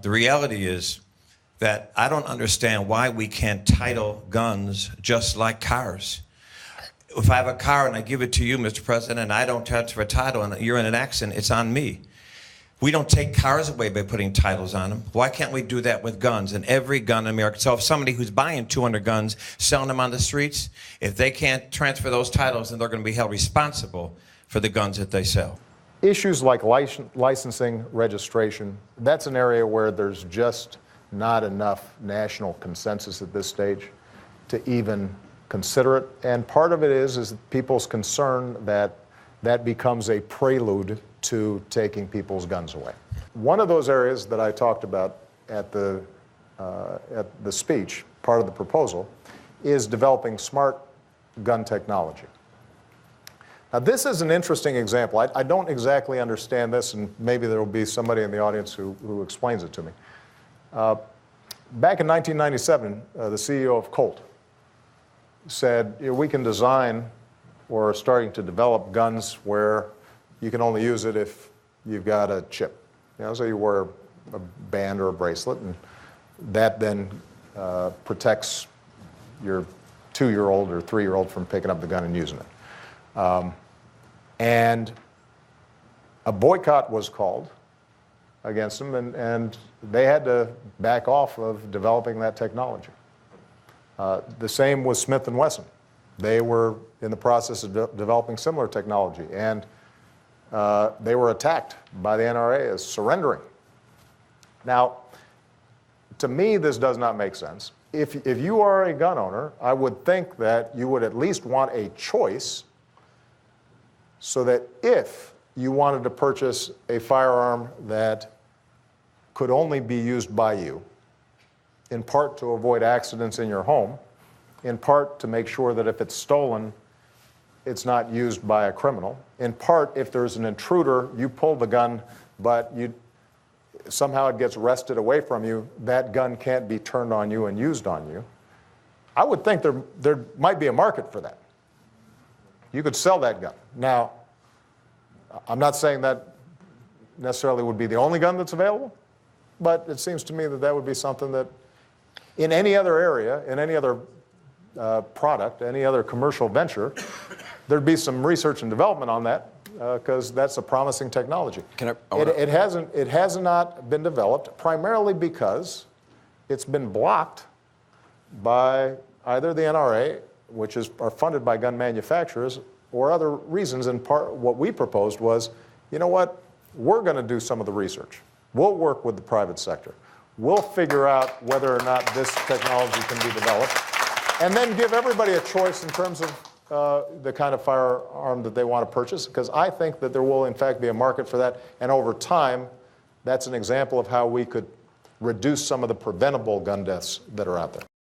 The reality is that I don't understand why we can't title guns just like cars. If I have a car and I give it to you, Mr. President, and I don't transfer a title and you're in an accident, it's on me. We don't take cars away by putting titles on them. Why can't we do that with guns and every gun in America? So if somebody who's buying 200 guns, selling them on the streets, if they can't transfer those titles, then they're going to be held responsible for the guns that they sell. Issues like licensing, registration, that's an area where there's just not enough national consensus at this stage to even consider it. And part of it is people's concern that that becomes a prelude to taking people's guns away. One of those areas that I talked about at the speech, part of the proposal, is developing smart gun technology. Now, this is an interesting example. I don't exactly understand this, and maybe there will be somebody in the audience who explains it to me. Back in 1997, the CEO of Colt said, we can design or are starting to develop guns where you can only use it if you've got a chip. So you wear a band or a bracelet, and that then protects your 2-year-old or 3-year-old from picking up the gun and using it. And a boycott was called against them, and they had to back off of developing that technology. The same with Smith & Wesson. They were in the process of developing similar technology, and they were attacked by the NRA as surrendering. Now, to me, this does not make sense. If you are a gun owner, I would think that you would at least want a choice so that if you wanted to purchase a firearm that could only be used by you, in part to avoid accidents in your home, in part to make sure that if it's stolen, it's not used by a criminal, in part if there's an intruder, you pull the gun, but somehow it gets wrested away from you, that gun can't be turned on you and used on you. I would think there might be a market for that. You could sell that gun. Now, I'm not saying that necessarily would be the only gun that's available, but it seems to me that that would be something that in any other area, in any other product, any other commercial venture, there'd be some research and development on that because that's a promising technology. It has not been developed primarily because it's been blocked by either the NRA, which are funded by gun manufacturers, or other reasons. In part, what we proposed was, you know what, we're going to do some of the research. We'll work with the private sector. We'll figure out whether or not this technology can be developed, and then give everybody a choice in terms of the kind of firearm that they want to purchase, because I think that there will, in fact, be a market for that. And over time, that's an example of how we could reduce some of the preventable gun deaths that are out there.